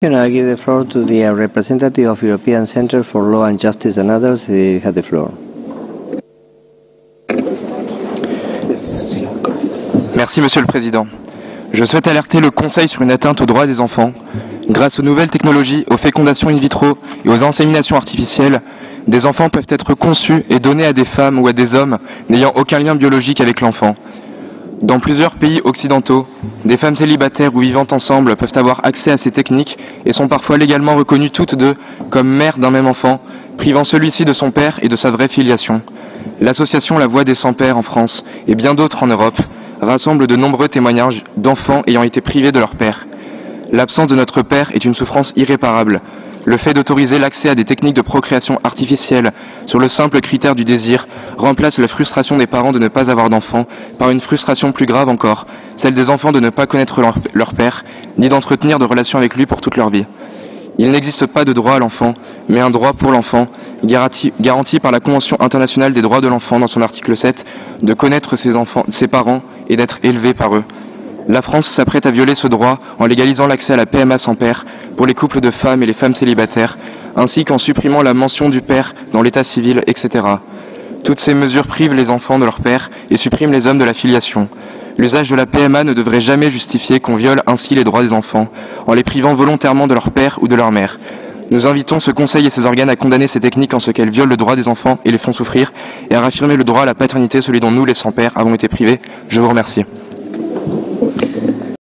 Can I give the floor to the representative of European Center for Law and Justice and others? He has the floor. Merci Monsieur le Président. Je souhaite alerter le Conseil sur une atteinte aux droits des enfants. Grâce aux nouvelles technologies, aux fécondations in vitro et aux inséminations artificielles, des enfants peuvent être conçus et donnés à des femmes ou à des hommes n'ayant aucun lien biologique avec l'enfant. Dans plusieurs pays occidentaux, des femmes célibataires ou vivant ensemble peuvent avoir accès à ces techniques et sont parfois légalement reconnues toutes deux comme mères d'un même enfant, privant celui-ci de son père et de sa vraie filiation. L'association La Voix des Sans-Pères en France et bien d'autres en Europe rassemble de nombreux témoignages d'enfants ayant été privés de leur père. L'absence de notre père est une souffrance irréparable. Le fait d'autoriser l'accès à des techniques de procréation artificielle sur le simple critère du désir remplace la frustration des parents de ne pas avoir d'enfants par une frustration plus grave encore, celle des enfants de ne pas connaître leur père, ni d'entretenir de relations avec lui pour toute leur vie. Il n'existe pas de droit à l'enfant, mais un droit pour l'enfant, garanti par la Convention internationale des droits de l'enfant dans son article 7, de connaître ses parents et d'être élevé par eux. La France s'apprête à violer ce droit en légalisant l'accès à la PMA sans père pour les couples de femmes et les femmes célibataires, ainsi qu'en supprimant la mention du père dans l'état civil, etc. Toutes ces mesures privent les enfants de leur père et suppriment les hommes de la filiation. L'usage de la PMA ne devrait jamais justifier qu'on viole ainsi les droits des enfants, en les privant volontairement de leur père ou de leur mère. Nous invitons ce Conseil et ses organes à condamner ces techniques en ce qu'elles violent le droit des enfants et les font souffrir, et à réaffirmer le droit à la paternité, celui dont nous, les sans-pères, avons été privés. Je vous remercie.